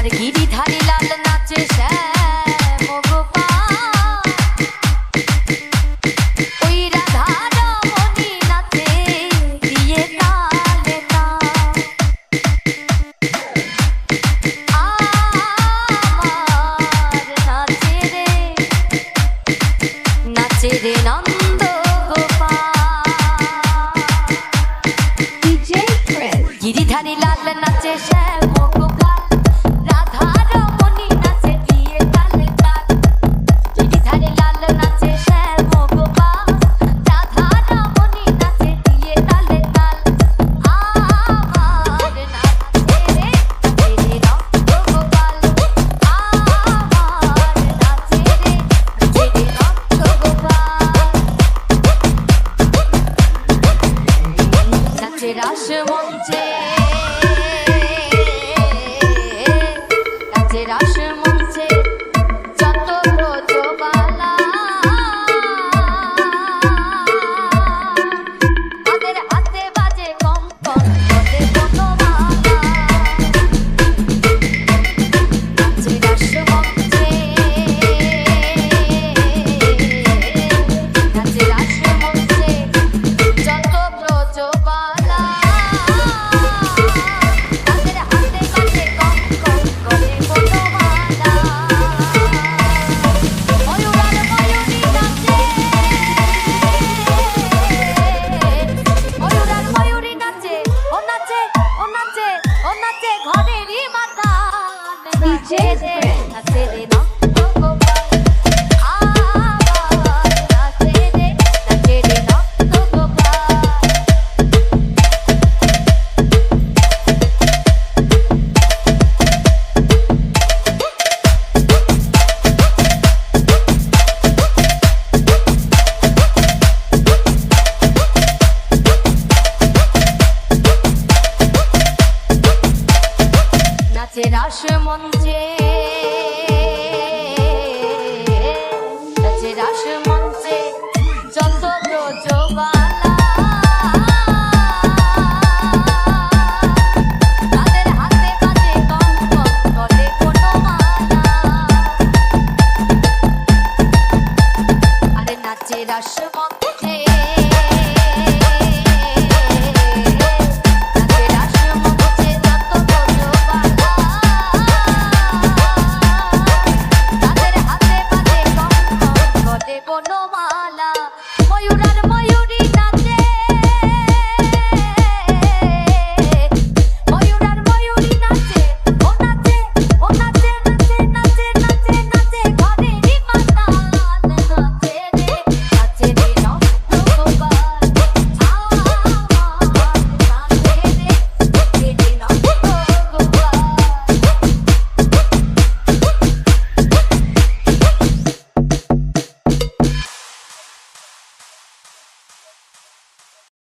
তার গিরিধারী লাল নাচে শ্যাম গোপাল, ওই রাধা রমণী নাচে দিয়ে তালে তাল। আমার নাচে রে নন্দ গোপাল, গিরিধারী লাল নাচে শ্যাম গোপাল, রাধা রমণী নাচে দিয়ে তালে তাল। গিরিধারী লাল নাচে শ্যাম গোপাল, রাধা রমণী নাচে দিয়ে তালে তাল। আমার নাচে রে নন্দ গোপাল, আমার নাচে রে নন্দ গোপাল। নাচে রাস মঞ্চে, নাচে রাস মঞ্চে যত ব্রজবালা, তাদের হাতে বাজে কঙ্কণ বলে বনমালা। নাচে রাস মঞ্চে, নাচে রাস মঞ্চে যত ব্রজবালা, তাদের হাতে বাজে কঙ্কণ বলে বনমালা। ময়ূর আর ময়ূরী নাচে, ময়ূর আর ময়ূরী নাচে, ও নাচে ও নাচে ও নাচে ঘরেরই মাতা। নাচে রে নন্দ গোপাল, আমার নাচে রে নন্দ গোপাল। নাচে রাস মঞ্চে